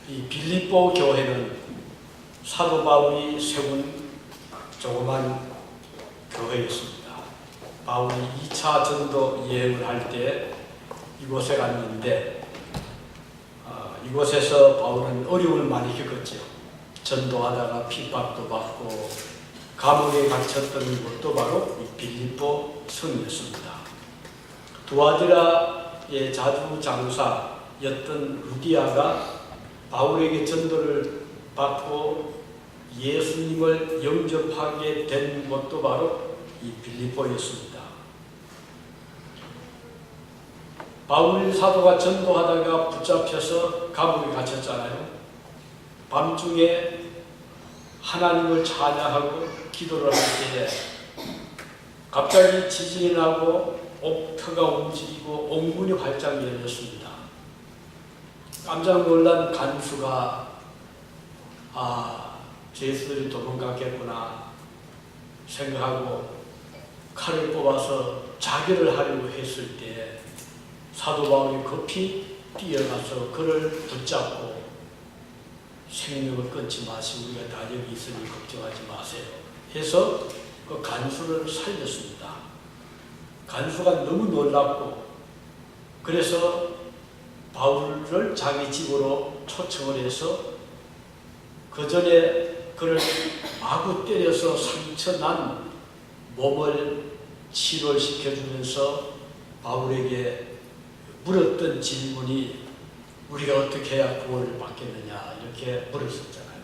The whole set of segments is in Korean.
이 빌립보 교회는 사도 바울이 세운 조그만 교회였습니다. 바울이 2차 전도 여행을 할 때 이곳에 갔는데 이곳에서 바울은 어려움을 많이 겪었죠. 전도하다가 핍박도 받고 감옥에 갇혔던 곳도 바로 이 빌립보 성이었습니다. 두아디라의 자주장사였던 루디아가 바울에게 전도를 받고 예수님을 영접하게 된 곳도 바로 이 빌립보였습니다. 바울 사도가 전도하다가 붙잡혀서 감옥에 갇혔잖아요. 밤중에 하나님을 찬양하고 기도를 할 때에 갑자기 지진이 나고 옥터가 움직이고 옥문이 활짝 열렸습니다. 깜짝 놀란 간수가 죄수들이 도망갔겠구나 생각하고 칼을 뽑아서 자결을 하려고 했을 때 사도 바울이 급히 뛰어가서 그를 붙잡고 생명을 끊지 마시고 우리가 다 여기 있으니 걱정하지 마세요 해서 그 간수를 살렸습니다. 간수가 너무 놀랍고 그래서 바울을 자기 집으로 초청을 해서 그 전에 그를 마구 때려서 상처난 몸을 치료를 시켜주면서 바울에게 물었던 질문이 우리가 어떻게 해야 구원을 받겠느냐 이렇게 물었었잖아요.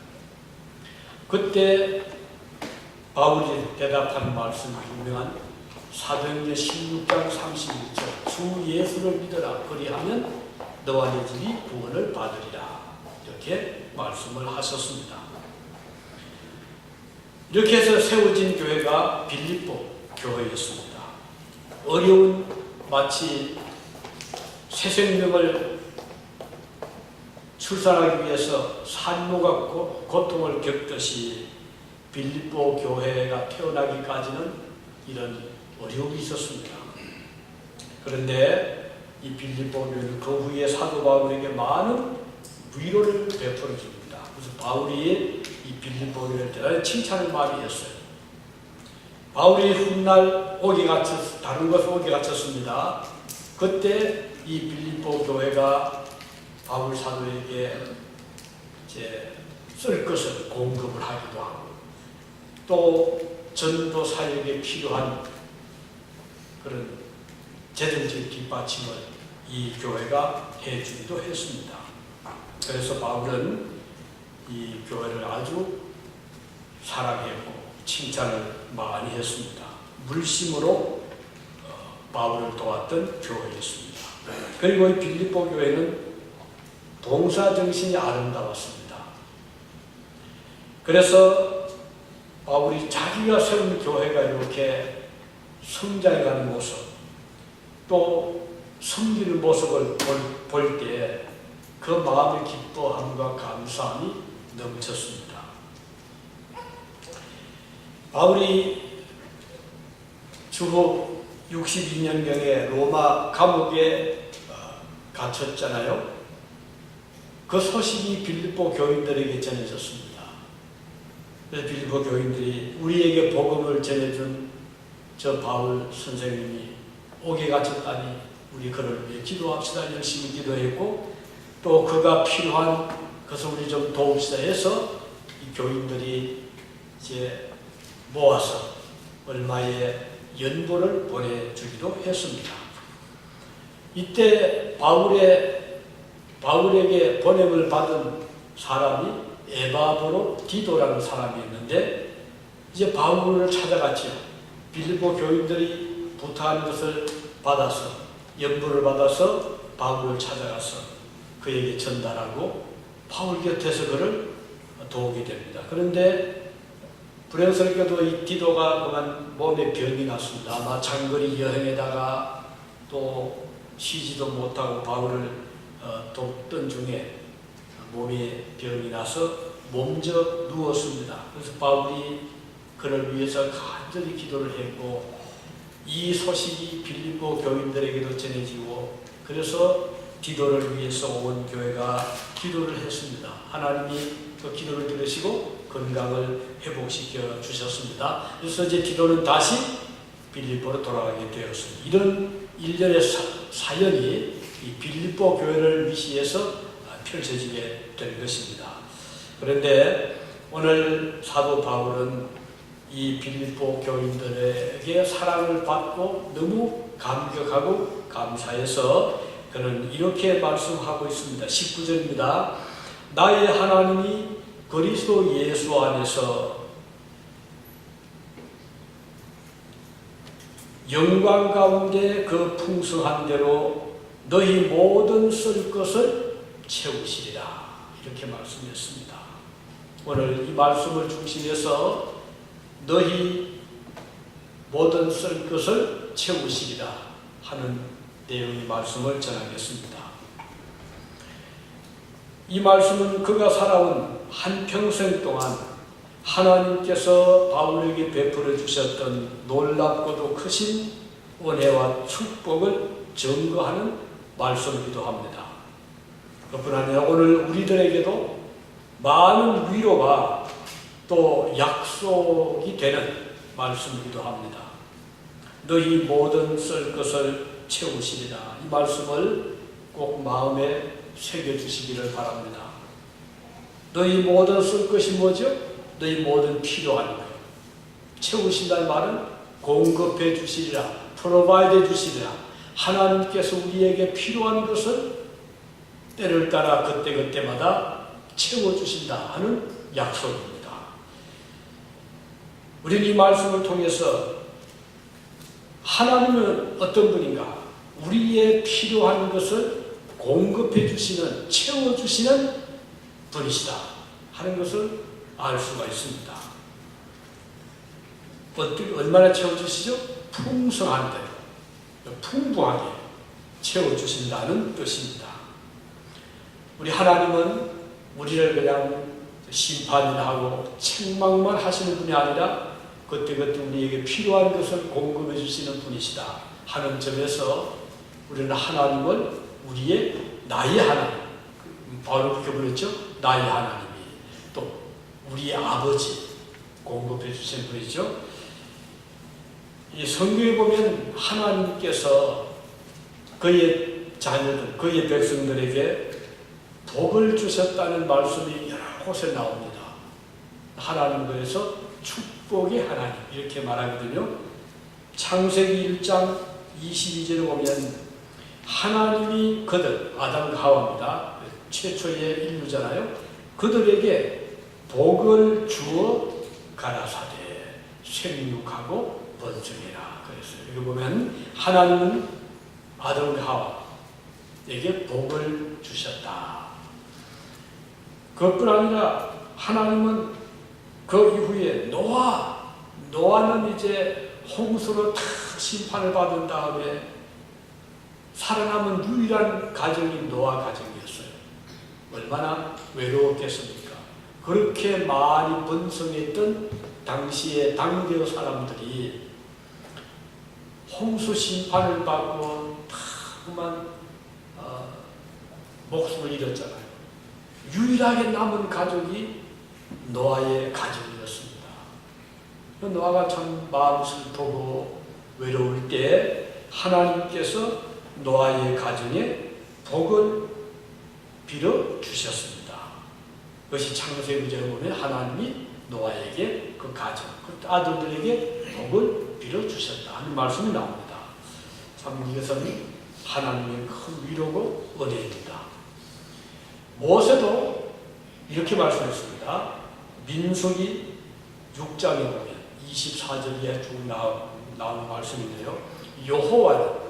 그때 바울이 대답한 말씀이 유명한 사도행전 16장 31절 주 예수를 믿어라 그리하면 너와 네 집이 구원을 받으리라 이렇게 말씀을 하셨습니다. 이렇게 해서 세워진 교회가 빌립보 교회였습니다. 어려운 마치 새 생명을 출산하기 위해서 산모가 고통을 겪듯이 빌립보 교회가 태어나기까지는 이런 어려움이 있었습니다. 그런데 이 빌립보 교회는 그 후에 사도 바울에게 많은 위로를 베풀어 줍니다. 그래서 바울이 이 빌립보 교회를 대단히 칭찬을 많이 했어요. 바울이 훗날 옥에 갇혔, 다른 곳에 옥에 갇혔습니다. 그때 이 빌립보 교회가 바울 사도에게 이제 쓸 것을 공급을 하기도 하고 또 전도 사역에 필요한 그런 재정적 뒷받침을 이 교회가 해주기도 했습니다. 그래서 바울은 이 교회를 아주 사랑했고 칭찬을 많이 했습니다. 물심으로 바울을 도왔던 교회였습니다. 그리고 이 빌립보 교회는 봉사정신이 아름다웠습니다. 그래서 바울이 자기가 세운 교회가 이렇게 성장해가는 모습 또 섬기는 모습을 볼 때 그 마음의 기뻐함과 감사함이 넘쳤습니다. 바울이 주후 62년경에 로마 감옥에 갇혔잖아요. 그 소식이 빌립보 교인들에게 전해졌습니다. 그래서 빌립보 교인들이 우리에게 복음을 전해준 저 바울 선생님이 옥에 갇혔다니 우리 그를 위해 기도합시다. 열심히 기도했고 또 그가 필요한 것을 우리 좀 도웁시다 해서 이 교인들이 이제 모아서 얼마의 연보를 보내주기도 했습니다. 이때 바울에게 보냄을 받은 사람이 에바브로 디도라는 사람이었는데 이제 바울을 찾아갔죠. 빌립보 교인들이 부탁한 것을 받아서 연보를 받아서 바울을 찾아가서 그에게 전달하고 바울 곁에서 그를 도우게 됩니다. 그런데 불행스럽게도 이 디도가 그만 몸에 병이 났습니다. 아마 장거리 여행에다가 또 쉬지도 못하고 바울을 돕던 중에 몸에 병이 나서 몸져 누웠습니다. 그래서 바울이 그를 위해서 간절히 기도를 했고 이 소식이 빌립보 교인들에게도 전해지고 그래서 디도를 위해서 온 교회가 기도를 했습니다. 하나님이 그 기도를 들으시고 건강을 회복시켜 주셨습니다. 그래서 이제 기도는 다시 빌립보로 돌아가게 되었습니다. 이런 일련의 사연이 이 빌립보 교회를 위시해서 펼쳐지게 된 것입니다. 그런데 오늘 사도 바울은 이 빌립보 교인들에게 사랑을 받고 너무 감격하고 감사해서 그는 이렇게 말씀하고 있습니다. 19절입니다. 나의 하나님이 그리스도 예수 안에서 영광 가운데 그 풍성한 대로 너희 모든 쓸 것을 채우시리라. 이렇게 말씀했습니다. 오늘 이 말씀을 중심해서 너희 모든 쓸 것을 채우시리라 하는 내용의 말씀을 전하겠습니다. 이 말씀은 그가 살아온 한평생 동안 하나님께서 바울에게 베풀어 주셨던 놀랍고도 크신 은혜와 축복을 증거하는 말씀이기도 합니다. 그뿐 아니라 오늘 우리들에게도 많은 위로가 또 약속이 되는 말씀이기도 합니다. 너희 모든 쓸 것을 채우시리라. 이 말씀을 꼭 마음에 새겨주시기를 바랍니다. 너희 모든 쓸 것이 뭐죠? 너희 모든 필요한 것. 채우신다는 말은 공급해 주시리라, 프로바이드 주시리라. 하나님께서 우리에게 필요한 것을 때를 따라 그때그때마다 채워주신다 하는 약속입니다. 우리는 이 말씀을 통해서 하나님은 어떤 분인가? 우리의 필요한 것을 공급해 주시는, 채워주시는 분이시다 하는 것을 알 수가 있습니다. 얼마나 채워주시죠? 풍성한데, 풍부하게 채워주신다는 뜻입니다. 우리 하나님은 우리를 그냥 심판이나 하고 책망만 하시는 분이 아니라 그때그때 우리에게 필요한 것을 공급해 주시는 분이시다 하는 점에서 우리는 하나님을 나의 하나님, 바로 그렇게 불렀죠? 나의 하나님이 또 우리의 아버지 공급해 주신 분이죠. 이 성경에 보면 하나님께서 그의 자녀들, 그의 백성들에게 복을 주셨다는 말씀이 여러 곳에 나옵니다. 하나님께서 축복의 하나님 이렇게 말하거든요. 창세기 1장 22절에 보면 하나님이 그들, 아담과 하와입니다. 최초의 인류잖아요. 그들에게 복을 주어 가라사대 생육하고 번성해라. 그랬어요. 여기 보면 하나님은 아담과 하와에게 복을 주셨다. 그것뿐 아니라 하나님은 그 이후에 노아는 이제 홍수로 다 심판을 받은 다음에 살아남은 유일한 가정이 노아 가정이었어요. 얼마나 외로웠겠습니까? 그렇게 많이 번성했던 당시의 당대의 사람들이 홍수 심판을 받고 다 그만 목숨을 잃었잖아요. 유일하게 남은 가족이 노아의 가족이었습니다. 노아가 참 마음 슬프고 외로울 때 하나님께서 노아의 가정에 복을 빌어 주셨습니다. 그것이 창세기 9장에 보면 하나님이 노아에게 그 가정, 그 아들들에게 복을 빌어 주셨다 하는 말씀이 나옵니다. 참 이것은 하나님의 큰 위로고 은혜입니다. 모세도 이렇게 말씀했습니다. 민수기 6장에 보면 24절에 쭉 나오는 말씀인데요. 여호와는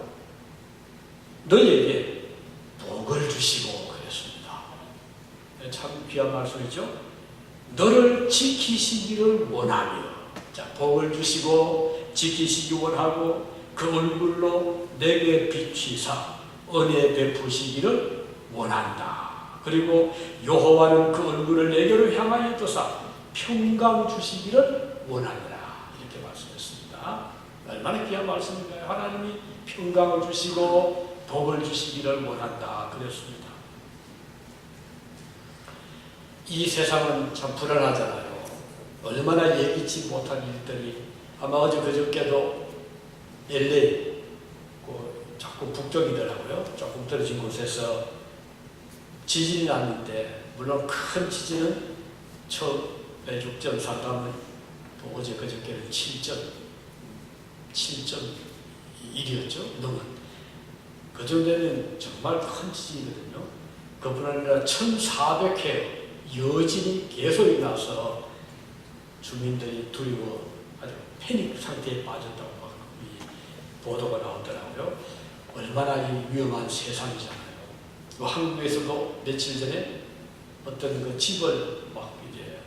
너희에게 복을 주시고 그랬습니다. 참 귀한 말씀이죠. 너를 지키시기를 원하며, 자, 복을 주시고 지키시기 원하고 그 얼굴로 내게 비추사 은혜 베푸시기를 원한다. 그리고 여호와는 그 얼굴을 내게로 향하여 두사 평강 주시기를 원하노라. 이렇게 말씀했습니다. 얼마나 귀한 말씀인가요? 하나님이 평강을 주시고 복을 주시기를 원한다 그랬습니다. 이 세상은 참 불안하잖아요. 얼마나 예기치 못한 일들이, 아마 어제 그저께도 LA 자꾸 북쪽이더라고요. 조금 떨어진 곳에서 지진이 났는데, 물론 큰 지진은 처음에 6.4가 또 어제 그저께는 7.1이었죠. 넘은 그 정도면 정말 큰 지진이거든요. 그뿐 아니라 1,400회 여진이 계속 나서 주민들이 두려워 아주 패닉 상태에 빠졌다고 막 보도가 나오더라고요. 얼마나 이 위험한 세상이잖아요. 한국에서도 며칠 전에 어떤 그 집을 막 이제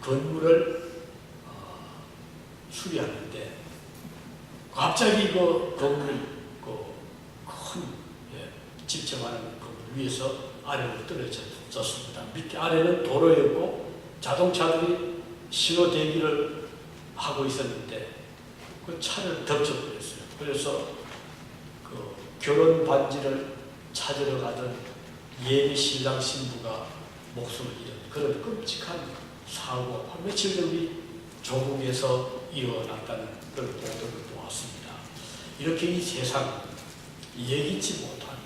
그 건물을 수리하는데 갑자기 그 건물 큰 집정하는 건물 위에서 아래로 떨어졌습니다. 밑에 아래는 도로였고 자동차들이 신호 대기를 하고 있었는데 그 차를 덮쳐버렸어요. 그래서 그 결혼 반지를 찾으러 가던 예비 신랑 신부가 목숨을 잃은 그런 끔찍한 사고가 며칠 전 우리 조국에서 일어났다는 그런 보도를 보았습니다. 이렇게 이 세상 예기치 못한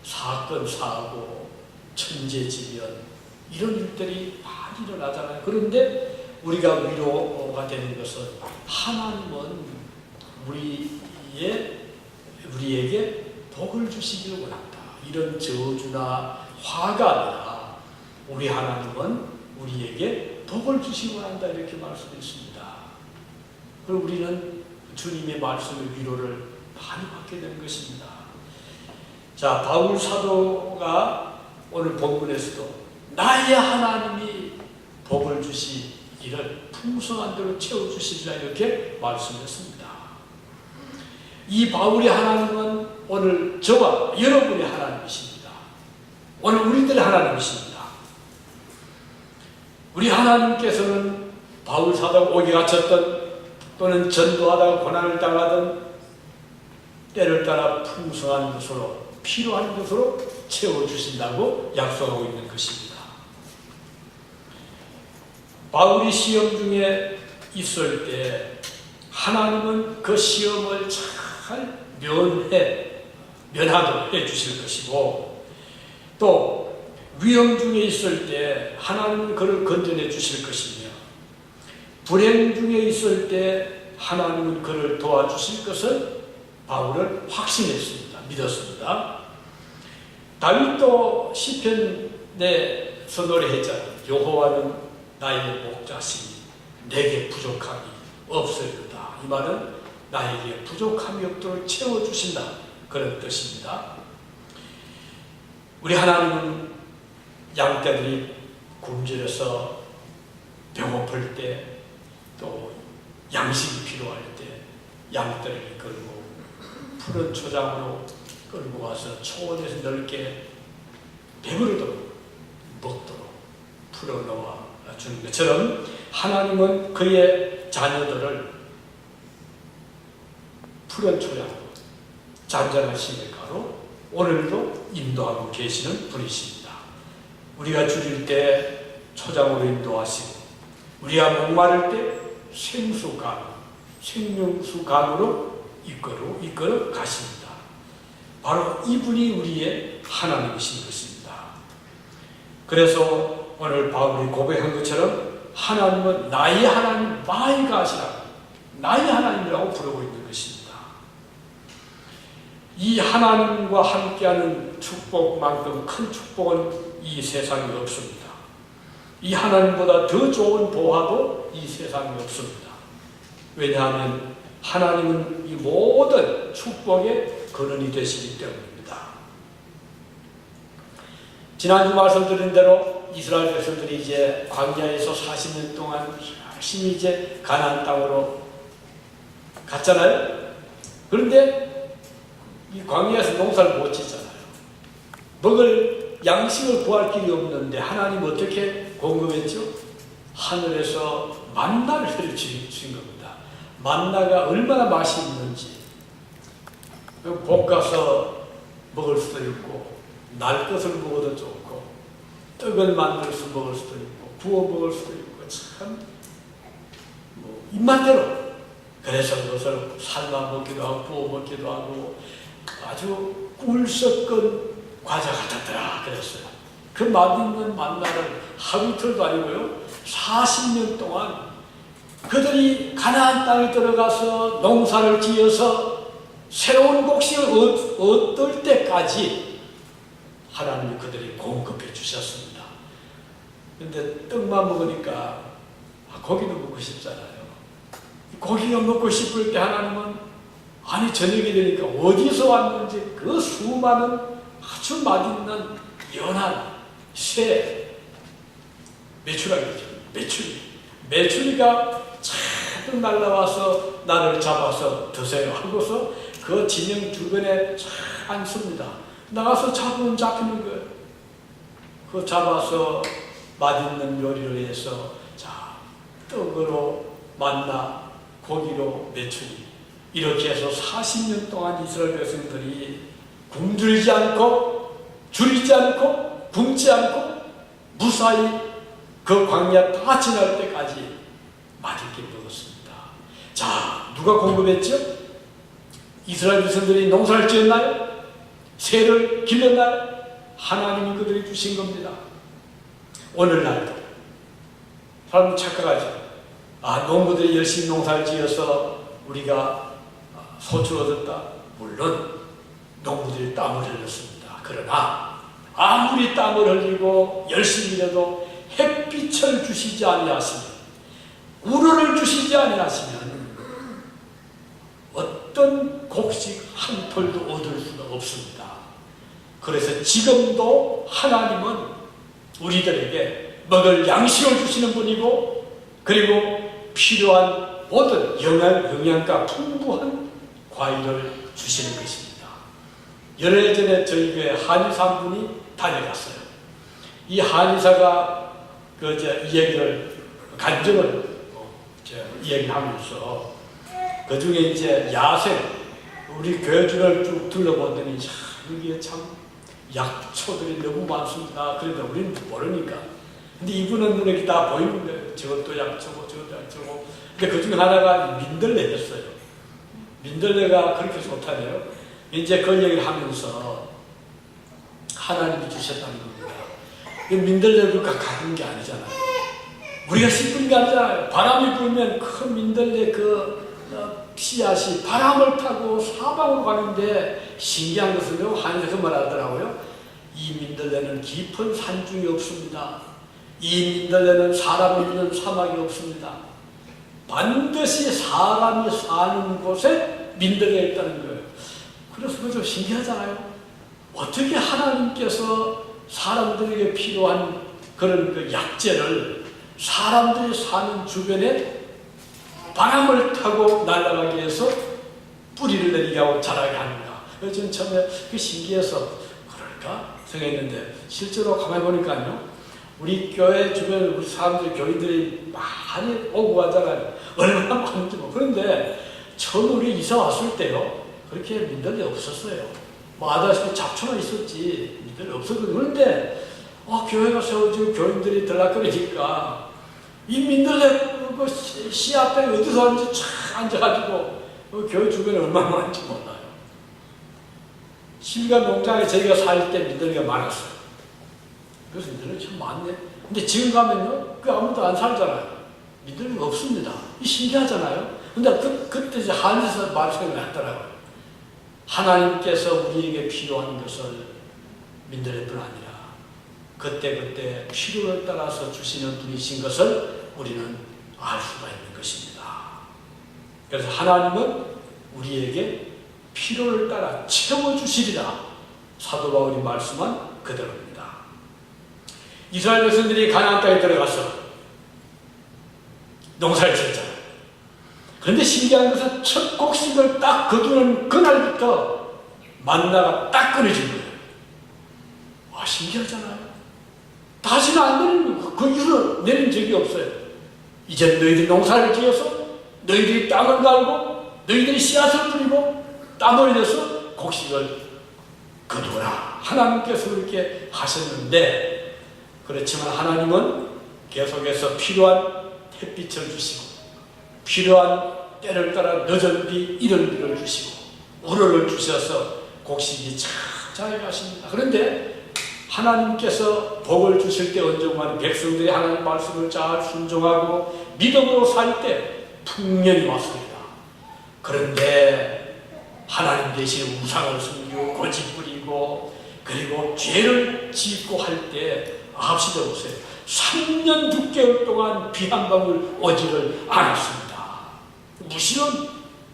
사건, 사고, 천재지변 이런 일들이 많이 일어나잖아요. 그런데 우리가 위로가 되는 것은 하나님은 우리에게 복을 주시기를 원한다. 이런 저주나 화가 아니라 우리 하나님은 우리에게 복을 주시기 원한다. 이렇게 말씀했습니다. 그리고 우리는 주님의 말씀의 위로를 많이 받게 되는 것입니다. 자, 바울 사도가 오늘 본문에서도 나의 하나님이 복을 주시기를 풍성한 대로 채워주시리라 이렇게 말씀했습니다. 이 바울의 하나님은 오늘 저와 여러분의 하나님이십니다. 오늘 우리들의 하나님이십니다. 우리 하나님께서는 바울 사도가 옥에 갇혔던 또는 전도하다가 고난을 당하던 때를 따라 풍성한 것으로 필요한 것으로 채워주신다고 약속하고 있는 것입니다. 바울이 시험 중에 있을 때 하나님은 그 시험을 잘 면하도록 해주실 것이고 또 위험 중에 있을 때 하나님은 그를 건져내 주실 것이며 불행 중에 있을 때 하나님은 그를 도와주실 것을 바울은 확신했습니다. 믿었습니다. 다윗도 시편에서 노래했잖아요. 여호와는 나의 목자시니 내게 부족함이 없으리로다. 이 말은 나에게 부족함이 없도록 채워주신다. 그런 뜻입니다. 우리 하나님은 양떼들이 굶주려서 배고플 때 또 양식이 필요할 때 양떼를 이끌고 푸른 초장으로 끌고 와서 초원에서 넓게 배부르도록 먹도록 풀어놓아 주는 것처럼 하나님은 그의 자녀들을 푸른 초장으로 잔잔한 시냇가로 오늘도 인도하고 계시는 분이십니다. 우리가 줄일 때 초장으로 인도하시고 우리가 목마를 때 생수강, 생명수강으로 이끌어 가십니다. 바로 이분이 우리의 하나님이신 것입니다. 그래서 오늘 바울이 고백한 것처럼 하나님은 나의 하나님, my God이라고 나의 하나님이라고 부르고 있는 것입니다. 이 하나님과 함께하는 축복만큼 큰 축복은 이 세상에 없습니다. 이 하나님보다 더 좋은 보화도 이 세상에 없습니다. 왜냐하면 하나님은 이 모든 축복의 근원이 되시기 때문입니다. 지난주 말씀드린 대로 이스라엘 백성들이 이제 광야에서 40년 동안 열심히 이제 가나안 땅으로 갔잖아요. 그런데 이 광야에서 농사를 못 짓잖아요. 먹을 양식을 구할 길이 없는데 하나님 어떻게 공급했죠? 하늘에서 만나를 주신 겁니다. 만나가 얼마나 맛이 있는지 볶아서 먹을 수도 있고 날 것을 먹어도 좋고 떡을 만들어서 먹을 수도 있고 구워 먹을 수도 있고 참 입맛대로. 그래서 그것을 삶아 먹기도 하고 구워 먹기도 하고 아주 꿀 섞은 과자 같았더라 그랬어요. 그 맛있는 만나를 하루 이틀도 아니고요 40년 동안 그들이 가나안 땅에 들어가서 농사를 지어서 새로운 곡식을 얻을 때까지 하나님이 그들이 공급해 주셨습니다. 그런데 떡만 먹으니까 고기도 먹고 싶잖아요. 고기가 먹고 싶을 때 하나님은 아니 저녁이 되니까 어디서 왔는지 그 수많은 아주 맛있는 연한 새 메추라기죠. 메추리가 잔뜩 날라와서 나를 잡아서 드세요 하고서 그 진영 주변에 쫙 앉습니다. 나가서 잡으면 잡히는 거예요. 그 잡아서 맛있는 요리를 해서 자 떡으로 만나 고기로 메추리 이렇게 해서 40년 동안 이스라엘 백성들이 굶주리지 않고 줄이지 않고 굶지 않고 무사히 그 광야 다 지날 때까지 맛있게 먹었습니다. 자, 누가 공급했죠? 이스라엘 백성들이 농사를 지었나요? 새를 길렀나요? 하나님이 그들이 주신 겁니다. 오늘날도 사람은 착각하죠. 농부들이 열심히 농사를 지어서 우리가 소출 얻었다. 물론 농부들이 땀을 흘렸습니다. 그러나 아무리 땀을 흘리고 열심히 일해도 햇빛을 주시지 아니하시면 우러를 주시지 아니하시면 어떤 곡식 한 톨도 얻을 수가 없습니다. 그래서 지금도 하나님은 우리들에게 먹을 양식을 주시는 분이고 그리고 필요한 모든 영양가 풍부한 과일을 주시는 것입니다. 열흘 전에 저희 교회 한의사 한 분이 다녀갔어요. 이 한의사가 이 얘기를 간증을 이야기하면서 그 중에 이제 야생 우리 교회 주를 쭉 둘러보더니 여기에 참 약초들이 너무 많습니다. 그런데 우리는 모르니까. 근데 이분은 눈에 다 보이는 거예요. 저것도 약초고 저것도 약초고. 근데 그 중에 하나가 민들레였어요. 민들레가 그렇게 좋다네요. 이제 그 얘기를 하면서 하나님이 주셨다는 겁니다. 민들레를 가는 게 아니잖아요. 우리가 씹은 게 아니잖아요. 바람이 불면 큰 민들레 씨앗이 바람을 타고 사방으로 가는데 신기한 것은요, 한에서 말하더라고요. 이 민들레는 깊은 산중이 없습니다. 이 민들레는 사람이 있는 사막이 없습니다. 반드시 사람이 사는 곳에 민들레가 있다는 거예요. 그래서 그거 좀 신기하잖아요. 어떻게 하나님께서 사람들에게 필요한 그런 그 약재를 사람들이 사는 주변에 바람을 타고 날아가기 위해서 뿌리를 내리게 하고 자라게 하는가. 그래서 저는 처음에 그 신기해서 그럴까 생각했는데 실제로 가만히 보니까요. 우리 교회 주변에 우리 사람들, 교인들이 많이 오고 가잖아요. 얼마나 많은지 뭐. 그런데 처음 우리 이사 왔을 때요. 그렇게 민들레 없었어요. 아다시피 잡초만 있었지 민들레 없었거든요. 그런데 교회가 세워지고 교인들이 들락거리니까 이 민들레 그 씨앗들이 어디서 왔는지 쫙 앉아가지고 교회 주변에 얼마나 많은지 몰라요. 실감 농장에 저희가 살 때 민들레가 많았어요. 그래서 민들레 참 많네. 근데 지금 가면요, 아무도 안 살잖아요. 민들레가 없습니다. 이 신기하잖아요. 근데 그때 이제 한에서 말씀이 났더라고요. 하나님께서 우리에게 필요한 것을 민들레뿐 아니라 그때 필요에 따라서 주시는 분이신 것을 우리는 알 수가 있는 것입니다. 그래서 하나님은 우리에게 필요를 따라 채워주시리라 사도 바울이 말씀한 그대로입니다. 이스라엘 백성들이 가나안 땅에 들어가서 농사를 지었잖아요. 그런데 신기한 것은 첫 곡식을 딱 거두는 그날부터 만나가 딱 끊어진 거예요. 신기하잖아요. 다시는 안 내리는 거예요. 그 이후로 내린 적이 없어요. 이제 너희들이 농사를 지어서 너희들이 땅을 갈고 너희들이 씨앗을 뿌리고 땀을 흘려서 곡식을 거두라. 하나님께서 그렇게 하셨는데 그렇지만 하나님은 계속해서 필요한 햇빛을 주시고 필요한 때를 따라 늦은 비, 이른 비를 주시고 우러를 주셔서 곡식이 참 잘 가십니다. 그런데 하나님께서 복을 주실 때 언젠가는 백성들이 하나님 말씀을 잘 순종하고 믿음으로 살 때 풍년이 왔습니다. 그런데 하나님 대신 우상을 숨기고 고집 부리고 그리고 죄를 짓고 할 때 아합시다 보세요. 3년 6개월 동안 비 한 방울 오지를 않았습니다. 무시는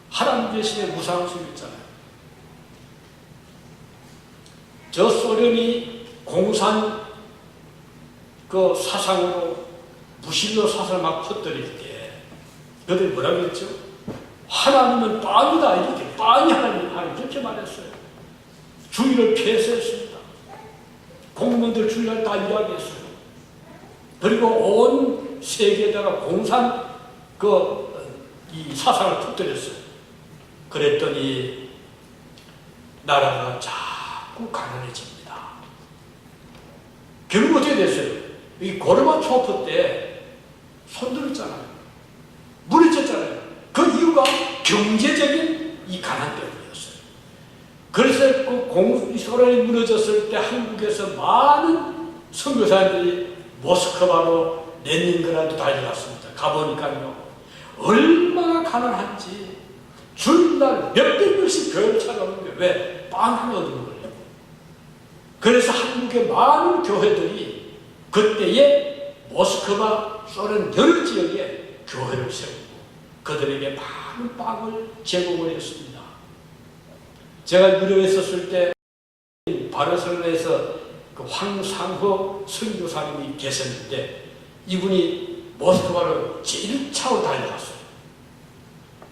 하나님 대신에 우상을 숨겼잖아요. 저 소련이 공산 그 사상으로 무신로 사상을 막 퍼뜨릴 때 그들이 뭐라 그랬죠? 하나님은 빵이다 이렇게 빵이 하나님 이렇게 말했어요. 주의를 폐쇄했습니다. 공무원들 주의를 다 일하게 했어요. 그리고 온 세계에다가 공산 이 사상을 퍼뜨렸어요. 그랬더니 나라가 자꾸 가난해집니다. 결국 어떻게 됐어요? 이 고르바초프 때 손들었잖아요. 무너졌잖아요. 그 이유가 경제적인 이 가난 때문이었어요. 그래서 소련이 무너졌을 때 한국에서 많은 선교사들이 모스크바로 레닌그라드 달려갔습니다. 가보니까요. 얼마나 가난한지 주일날 몇백 명씩 교회를 찾아오는데 왜? 빵 하나 얻는 거예요. 그래서 한국의 많은 교회들이 그때에 모스크바 소련 여러 지역에 교회를 세우고 그들에게 많은 빵을 제공을 했습니다. 제가 유럽에 있었을 때 바르셀로나에서 그 황상호 선교사님이 계셨는데 이분이 모스크바로 제1차로 달려갔어요.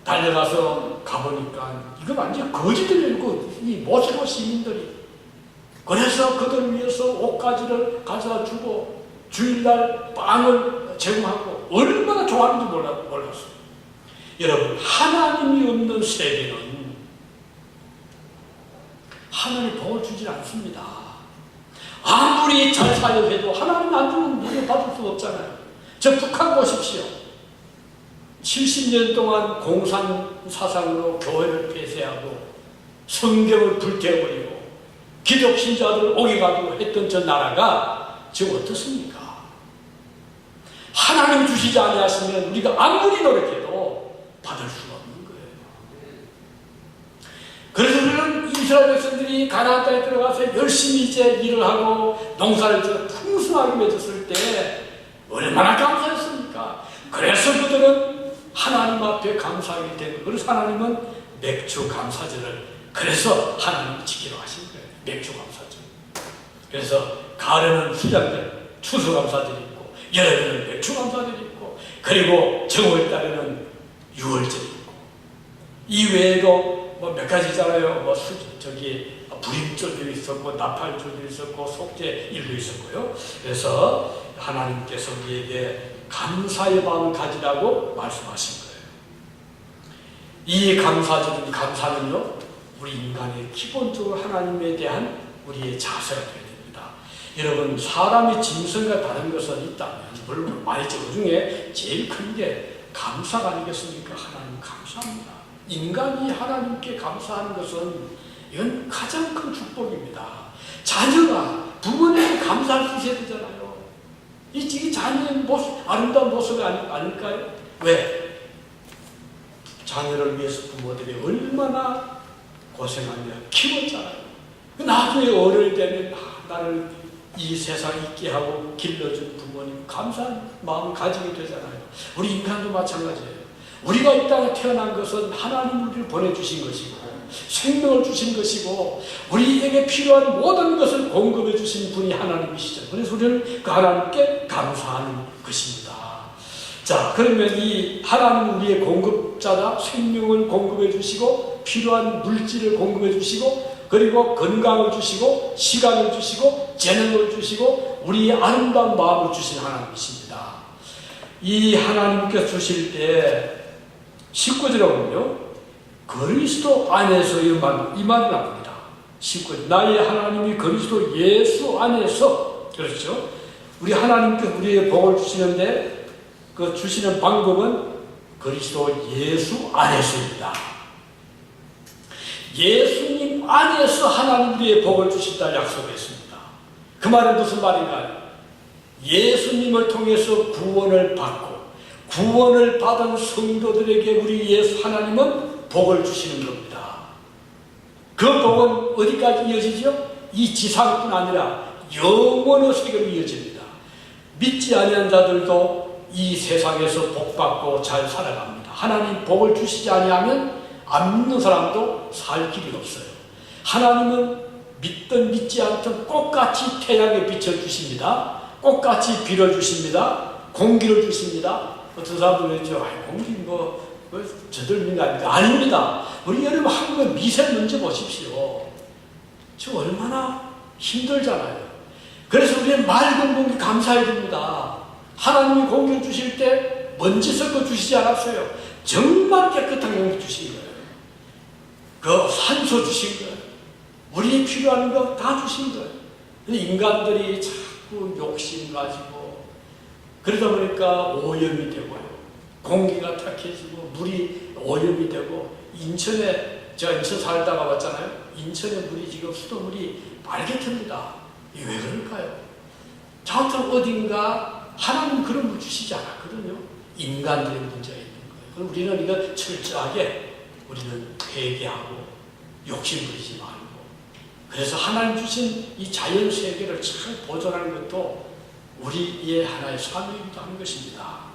달려가서 가보니까 이거 완전 거지들이고 이 모스크바 시민들이 그래서 그들 위해서 옷가지를 가져다 주고 주일날 빵을 제공하고 얼마나 좋아하는지 몰랐어요. 여러분 하나님이 없는 세계는 하나님 복을 주지 않습니다. 아무리 잘 사역해도 하나님 안 주면 물려받을 수 없잖아요. 저 북한 보십시오. 70년 동안 공산 사상으로 교회를 폐쇄하고 성경을 불태워버리고 기독 신자들을 옥에가두고 했던 저 나라가 지금 어떻습니까? 하나님 주시지 아니하시면 우리가 아무리 노력해도 받을 수가 없는 거예요. 그래서 우리는 이스라엘 백성들이 가나안 땅에 들어가서 열심히 이제 일을 하고 농사를 지어 풍성하게 맺었을 때 얼마나 감사했습니까? 그래서 그들은 하나님 앞에 감사하게 되고 그래서 하나님은 맥주 감사절을 그래서 하나님 지키러 하신 거예요. 맥주 감사절. 그래서 가을에는 수장절 추수 감사절이 있고 여름에는 맥주 감사절이 있고 그리고 정월달에는 유월절이 있고 이 외에도 뭐 몇 가지잖아요. 뭐 불임절도 있었고 나팔절도 있었고 속죄일도 있었고요. 그래서 하나님께서 우리에게 감사의 마음을 가지라고 말씀하신 거예요. 이 감사는요 우리 인간의 기본적으로 하나님에 대한 우리의 자세가 되어야 됩니다. 여러분 사람의 짐승과 다른 것은 있다면 물론 말이죠. 그 중에 제일 큰 게 감사가 아니겠습니까? 하나님 감사합니다. 인간이 하나님께 감사하는 것은 이건 가장 큰 축복입니다. 자녀가 부모님께 감사할 수 있어야 되잖아요. 이 자녀의 모습, 아름다운 모습이 아닐까요? 왜? 자녀를 위해서 부모들이 얼마나 고생하며 키웠잖아요. 나중에 어릴 때는 나를 이 세상에 있게 하고 길러준 부모님 감사한 마음을 가지게 되잖아요. 우리 인간도 마찬가지예요. 우리가 이 땅에 태어난 것은 하나님 우리를 보내주신 것이고 생명을 주신 것이고 우리에게 필요한 모든 것을 공급해 주신 분이 하나님이시죠. 그래서 우리는 그 하나님께 감사하는 것입니다. 자, 그러면 이 하나님은 우리의 공급자다. 생명을 공급해 주시고 필요한 물질을 공급해 주시고 그리고 건강을 주시고 시간을 주시고 재능을 주시고 우리의 아름다운 마음을 주신 하나님이십니다. 이 하나님께서 주실 때 19절에 보면요 그리스도 안에서 이 말이 나옵니다. 19절 나의 하나님이 그리스도 예수 안에서 그렇죠. 우리 하나님께 우리에게 복을 주시는데 그 주시는 방법은 그리스도 예수 안에서입니다. 예수님 안에서 하나님 우리의 복을 주신다 약속했습니다. 그 말은 무슨 말인가요? 예수님을 통해서 구원을 받고 구원을 받은 성도들에게 우리 예수 하나님은 복을 주시는 겁니다. 그 복은 어디까지 이어지죠? 이 지상뿐 아니라 영원의 세계로 이어집니다. 믿지 아니한 자들도 이 세상에서 복받고 잘 살아갑니다. 하나님 복을 주시지 아니하면 안 믿는 사람도 살 길이 없어요. 하나님은 믿든 믿지 않든 꽃같이 태양에 빛을 주십니다. 꽃같이 비를 주십니다. 공기를 주십니다. 어떤 사람들 그랬죠. 공기 저들 있는 거 아닙니까? 아닙니다. 우리 여러분 한국 미세먼지 보십시오. 저 얼마나 힘들잖아요. 그래서 우리는 맑은 공기 감사해야 됩니다. 하나님이 공기를 주실 때 먼지 섞어 주시지 않았어요. 정말 깨끗한 공기 주신 거예요. 그 산소 주신 거예요. 우리에 필요한 거 다 주신 거예요. 근데 인간들이 자꾸 욕심 가지고 그러다 보니까 오염이 되고요. 공기가 탁해지고 물이 오염이 되고 제가 인천 살다가 왔잖아요. 인천의 물이 지금 수도물이 빨개집니다. 이게 왜 그럴까요? 저쪽 어딘가 하나님 그런 물 주시지 않았거든요. 인간들의 문제가 있는 거예요. 우리는 이거 철저하게 우리는 회개하고 욕심 부리지 말고 그래서 하나님 주신 이 자연 세계를 잘 보존하는 것도 우리의 하나의 사명이기도 하는 것입니다.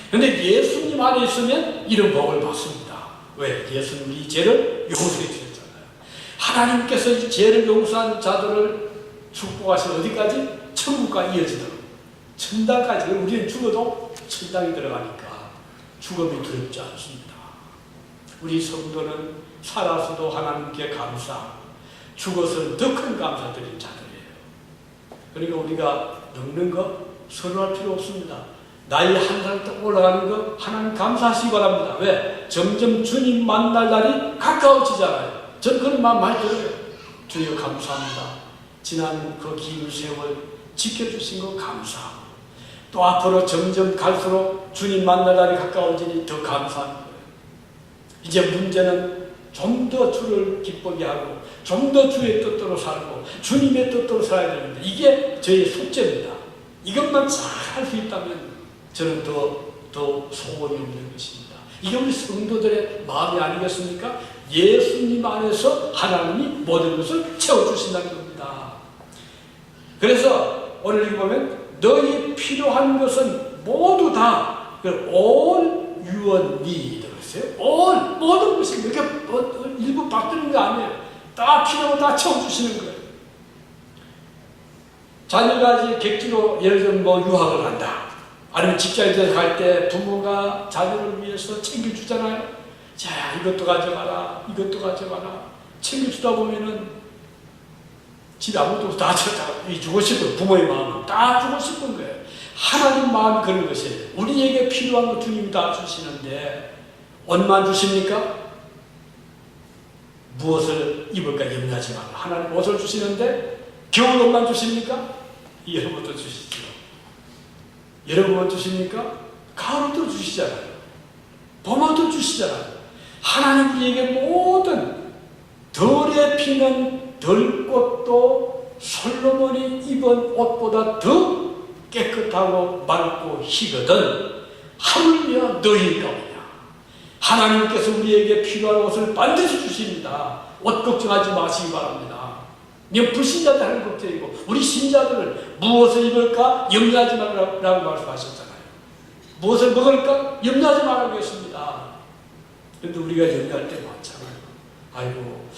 그런데 예수님 안에 있으면 이런 복을 받습니다. 왜? 예수님 우리 죄를 용서해 주셨잖아요. 하나님께서 이 죄를 용서한 자들을 축복하신 어디까지? 천국과 이어지도록 천당까지. 우리는 죽어도 천당에 들어가니까 죽음이 두렵지 않습니다. 우리 성도는 살아서도 하나님께 감사하고 죽어서는 더 큰 감사 드린 자들이에요. 그러니까 우리가 늙는 거 서러할 필요 없습니다. 나이 한 살 더 올라가는 거 하나님 감사하시기 바랍니다. 왜? 점점 주님 만날 날이 가까워지잖아요. 저는 그런 마음 많이 들어요. 주여 감사합니다. 지난 그 긴 세월 지켜주신 거 감사하고 또 앞으로 점점 갈수록 주님 만날 날이 가까워지니 더 감사한 거예요. 이제 문제는 좀 더 주를 기쁘게 하고 좀 더 주의 뜻대로 살고 주님의 뜻대로 살아야 되는데 이게 저의 숙제입니다. 이것만 잘 할 수 있다면 저는 더 소원이 없는 것입니다. 이게 우리 성도들의 마음이 아니겠습니까? 예수님 안에서 하나님이 모든 것을 채워주신다는 겁니다. 그래서 오늘 여기 보면 너희 필요한 것은 모두 다 all your need all 모든 것이 이렇게 일부 바뀌는 거 아니에요. 다 필요하고 다 채워주시는 거예요. 자녀가 이제 객지로 예를 들면 유학을 간다. 아니면 직장에서 갈 때 부모가 자녀를 위해서 챙겨주잖아요. 자, 이것도 가져가라, 이것도 가져가라. 챙겨주다 보면은 집에 아무것도 다 주고 싶은 부모의 마음은 다 주고 싶은 거예요. 하나님 마음이 그런 것이에요. 우리에게 필요한 거 주님이 다 주시는데 옷만 주십니까? 무엇을 입을까 염려하지 말라. 하나님 옷을 주시는데 겨울 옷만 주십니까? 여름 옷도 주시죠. 여름 옷 주십니까? 가을 옷도 주시잖아요. 봄 옷도 주시잖아요. 하나님 우리에게 모든 덜에 피는 들꽃도 솔로몬이 입은 옷보다 더 깨끗하고 맑고 희거든 하물며 너희일까. 하나님께서 우리에게 필요한 옷을 반드시 주십니다. 옷 걱정하지 마시기 바랍니다. 불신자들 하는 걱정이고 우리 신자들을 무엇을 입을까 염려하지 말라고 말씀하셨잖아요. 무엇을 먹을까 염려하지 말라고 했습니다. 그런데 우리가 염려할 때 많잖아요. 아이고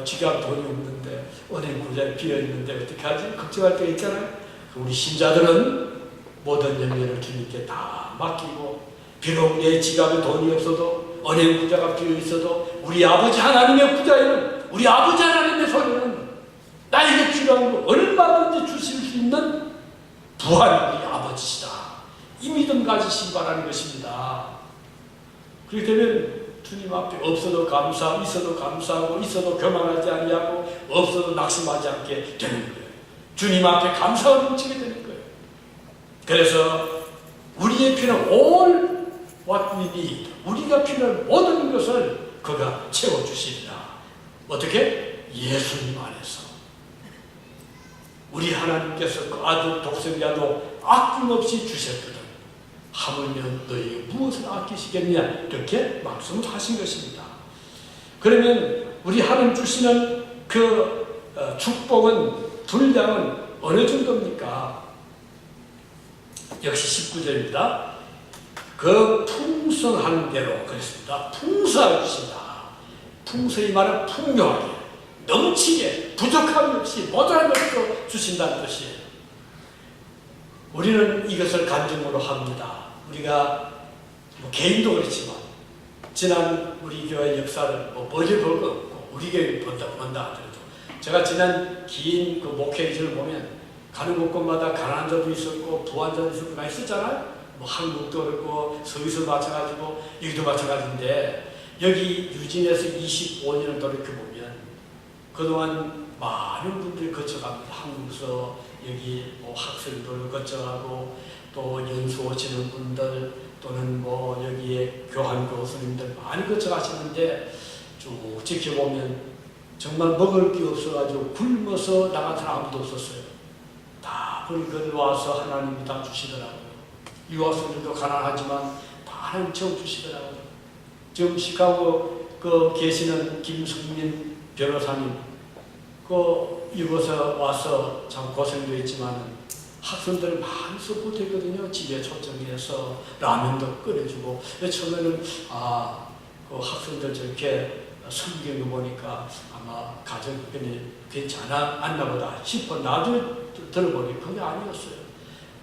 지갑 돈이 없는데 은행 구자에 비어있는데 어떻게 하지? 걱정할 때가 있잖아요. 우리 신자들은 모든 염려를 주님께 다 맡기고 비록 내 지갑에 돈이 없어도 은행 구자가 비어있어도 우리 아버지 하나님의 구자에는 우리 아버지 하나님의 손에는 나에게 필요한 거 얼마든지 주실 수 있는 부활이 우리 아버지시다. 이 믿음 가지시기 바라는 것입니다. 그렇게 되면 주님 앞에 없어도 감사하고 있어도 감사하고 있어도 교만하지 아니하고 없어도 낙심하지 않게 되는 거예요. 주님 앞에 감사가 넘치게 되는 거예요. 그래서 우리의 필요는 all what we need, 우리가 필요한 모든 것을 그가 채워주시리라. 어떻게? 예수님 안에서. 우리 하나님께서 그 아들 독생자도 아낌없이 주셨거든. 하물며 너희가 무엇을 아끼시겠냐, 이렇게 말씀을 하신 것입니다. 그러면 우리 하나님 주시는 그 축복은, 분량은 어느 정도입니까? 역시 19절입니다. 그 풍성한 대로 그랬습니다. 풍성하게 주신다. 풍성히 말하면 풍요하게, 넘치게, 부족함이 없이 모자란 것으로 주신다는 것이에요. 우리는 이것을 간증으로 합니다. 우리가 개인도 그렇지만 지난 우리 교회 역사를 멀리 볼 거 없고, 우리 교회 본다 하더라도 제가 지난 긴 그 목회 기준을 보면 가는 곳곳마다 가난한 자도 있었고 부한 자도 있었고 많이 있었잖아요. 한국도 그렇고 서울도 마찬가지고 여기도 마찬가지인데, 여기 유진에서 25년을 돌이켜보면 그동안 많은 분들이 거쳐갑니다. 한국서 여기 학생들 거쳐가고, 또 연수 오시는 분들, 또는 여기에 교환 교수님들 많이 거쳐가시는데, 쭉 지켜보면 정말 먹을 게 없어가지고 굶어서 나간 사람 아무도 없었어요. 다 그걸 와서 하나님이 다 주시더라고요. 유학생들도 가난하지만 다 하나님 채워주시더라고요. 지금 시카고 계시는 김성민 변호사님, 이곳에 와서 참 고생도 했지만 학생들 많이 서포트했거든요. 집에 초청해서 라면도 끓여주고. 처음에는 그 학생들 저렇게 섬기는 거 보니까 아마 가정편이 괜찮지 않나 보다 싶어 나중에 들어보니 그게 아니었어요.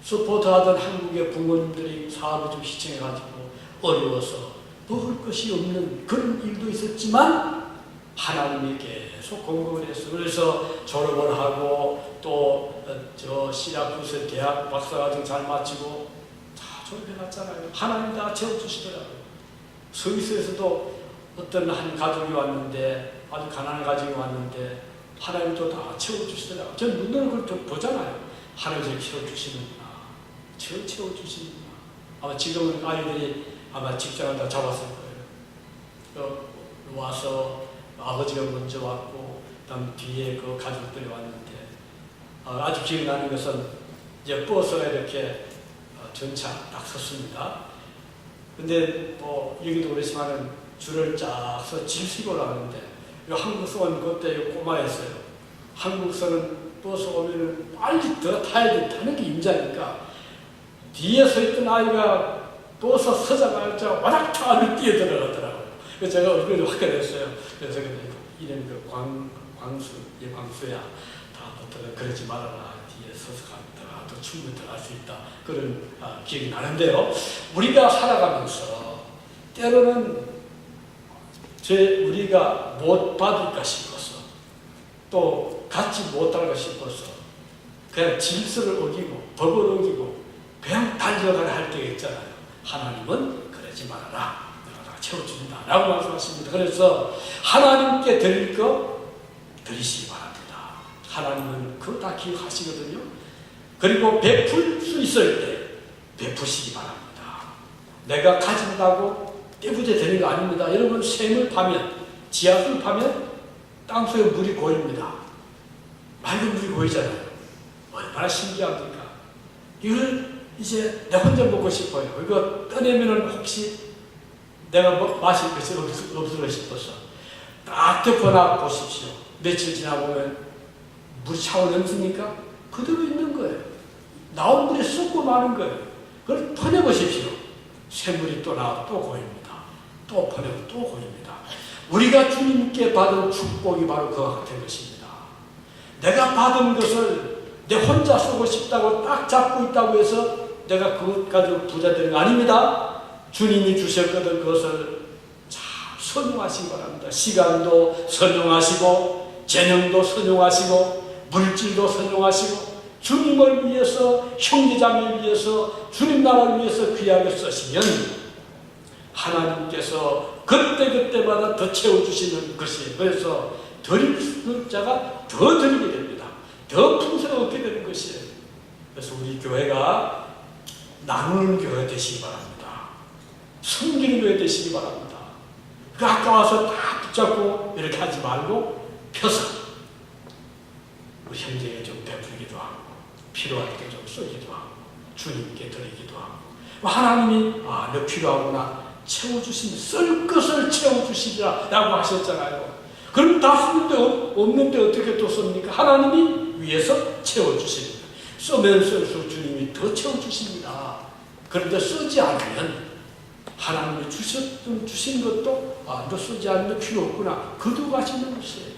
서포트하던 한국의 부모님들이 사업을 좀 시청해가지고 어려워서 먹을 것이 없는 그런 일도 있었지만 하나님이 계속 공급을 했어요. 그래서 졸업을 하고 또 저 시라쿠스 대학 박사과정 잘 마치고 다 졸업해갔잖아요. 하나님 다 채워주시더라고요. 스위스에서도 어떤 한 가족이 왔는데, 아주 가난한 가족이 왔는데 하나님도 다 채워주시더라고요. 저는 눈으로 그걸 좀 보잖아요. 하나님이 채워주시는구나, 채워주시는구나. 아마 지금은 아이들이 아마 직장을 다 잡았을 거예요. 와서 아버지가 먼저 왔고, 그다음 뒤에 그 가족들이 왔는데, 아주 기억나는 것은 이제 버스가 이렇게 전차 딱 섰습니다. 근데 여기도 그렇지만은 줄을 쫙 서 질식을 하는데, 한국선 그때 꼬마였어요. 한국선은 버스 오면은 빨리 더 타야 돼. 타는 게 임자니까 뒤에 서 있던 아이가 버스 서자마자 와닥 안을 뛰어들어가더라고요. 그래서 제가 얼굴이 확게 됐어요. 그래서 이런 광수야. 다부터 그러지 말아라. 뒤에 서서 가다가 또 충분히 들어갈 수 있다. 그런 기억이 나는데요. 우리가 살아가면서 때로는 우리가 못 받을까 싶어서, 또 갖지 못할까 싶어서 그냥 질서를 어기고 법을 어기고 그냥 달려가라 할 때가 있잖아요. 하나님은 그러지 말아라. 내가 다 채워준다 라고 말씀하십니다. 그래서 하나님께 드릴 거 드리시기 바랍니다. 하나님은 그거 다 기억하시거든요. 그리고 베풀 수 있을 때 베푸시기 바랍니다. 내가 가진다고 떼부재 되는 거 아닙니다. 여러분, 샘을 파면, 지하수를 파면 땅속에 물이 고입니다. 맑은 물이 고이잖아요. 얼마나 신기합니까? 이걸 이제 내 혼자 먹고 싶어요. 이거 떠내면은 혹시 내가 마실 것이 없을까 싶어서 딱 덮어놔 보십시오. 며칠 지나보면 물이 차고 넘습니까? 그대로 있는 거예요. 나온 물이 쏟고 마는 거예요. 그걸 퍼내보십시오. 샘물이 또 나와 또 고입니다. 또 퍼내고 또 고입니다. 우리가 주님께 받은 축복이 바로 그와 같은 것입니다. 내가 받은 것을 내 혼자 쓰고 싶다고 딱 잡고 있다고 해서 내가 그것 가지고 부자 되는 거 아닙니다. 주님이 주셨거든 그것을 잘 선용하시기 바랍니다. 시간도 선용하시고, 재능도 선용하시고, 물질도 선용하시고, 주님을 위해서, 형제자매를 위해서, 주님 나라를 위해서 귀하게 쓰시면 하나님께서 그때그때마다 더 채워주시는 것이에요. 그래서 드릴 자가 더 드리게 됩니다. 더 풍성을 얻게 되는 것이에요. 그래서 우리 교회가 나누는 교회 되시기 바랍니다. 섬기는 교회 되시기 바랍니다. 그 아까 와서 다 붙잡고 이렇게 하지 말고 펴서 우리 형제에게 좀 베풀기도 하고 필요할 때 좀 쓰기도 하고 주님께 드리기도 하고 하나님이 너 필요하구나 채워주시면 쓸 것을 채워주시리라 라고 하셨잖아요. 그럼 다 쓰는데 없는데 어떻게 또 씁니까? 하나님이 위에서 채워주십니다. 쓰면 쓸수록 주님이 더 채워주십니다. 그런데 쓰지 않으면 하나님이 주신 것도 너 쓰지 않는 필요 없구나 거두가시는 것이에요.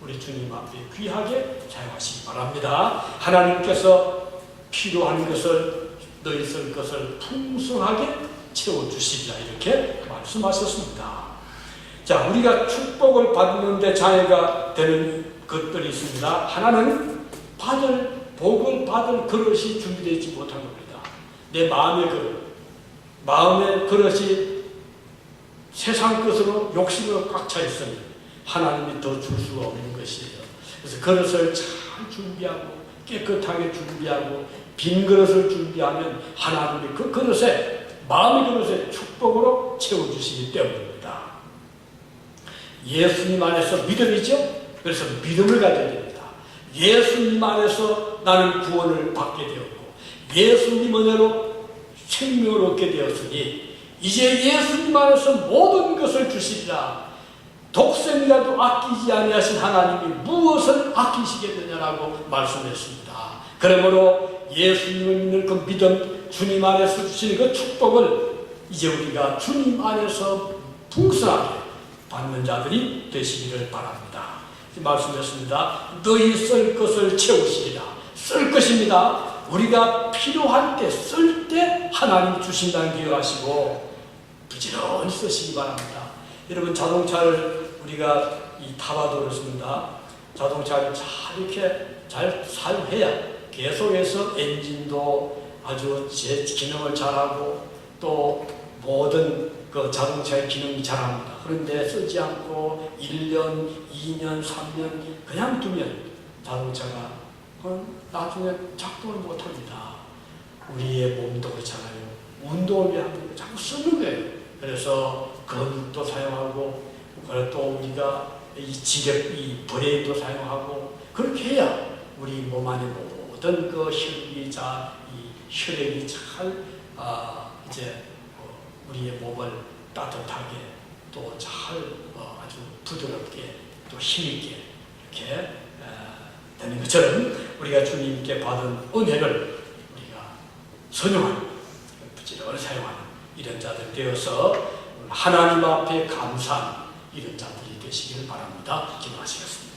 우리 주님 앞에 귀하게 사용하시기 바랍니다. 하나님께서 필요한 것을 너희 쓸 것을 풍성하게 채워주시리라 이렇게 말씀하셨습니다. 자, 우리가 축복을 받는데 장애가 되는 것들이 있습니다. 하나는 복을 받을 그릇이 준비되지 못한 겁니다. 내 마음의 그릇, 마음의 그릇이 세상 것으로 욕심으로 꽉 차 있으면 하나님이 더 줄 수가 없는 것이에요. 그래서 그릇을 잘 준비하고 깨끗하게 준비하고 빈 그릇을 준비하면 하나님이 그 그릇에 마음의 그릇에 축복으로 채워주시기 때문입니다. 예수님 안에서 믿음이죠. 그래서 믿음을 가져야 됩니다. 예수님 안에서 나는 구원을 받게 되었고 예수님 은혜로 생명을 얻게 되었으니 이제 예수님 안에서 모든 것을 주시리라. 독생이라도 아끼지 아니하신 하나님이 무엇을 아끼시겠느냐라고 말씀했습니다. 그러므로 예수님을 믿는 그 믿음, 주님 안에서 주시는 그 축복을 이제 우리가 주님 안에서 풍성하게 받는 자들이 되시기를 바랍니다. 말씀했습니다. 너희 쓸 것을 채우시리라. 쓸 것입니다. 우리가 필요할 때, 쓸 때 하나님 주신다는 기억하시고 부지런히 쓰시기 바랍니다. 여러분 자동차를 우리가 타봐도 그렇습니다. 자동차를 잘 이렇게 잘 사용해야 계속해서 엔진도 아주 제 기능을 잘하고 또 모든 그 자동차의 기능이 잘합니다. 그런데 쓰지 않고 1년, 2년, 3년 그냥 두면 자동차가 나중에 작동을 못합니다. 우리의 몸도 그렇잖아요. 운동을 하면 자꾸 쓰는 거예요. 그래서 근육도 사용하고 또 우리가 이 지력, 이 브레인도 사용하고 그렇게 해야 우리 몸 안에 모든 그 혈액이 잘 이제 우리의 몸을 따뜻하게 또 잘 아주 부드럽게 또 힘있게 이렇게 되는 것처럼 우리가 주님께 받은 은혜를 우리가 선용하는 부지런히 사용하는 이런 자들 되어서 하나님 앞에 감사하는 이런 자들이 되시기를 바랍니다. 기도하시겠습니다.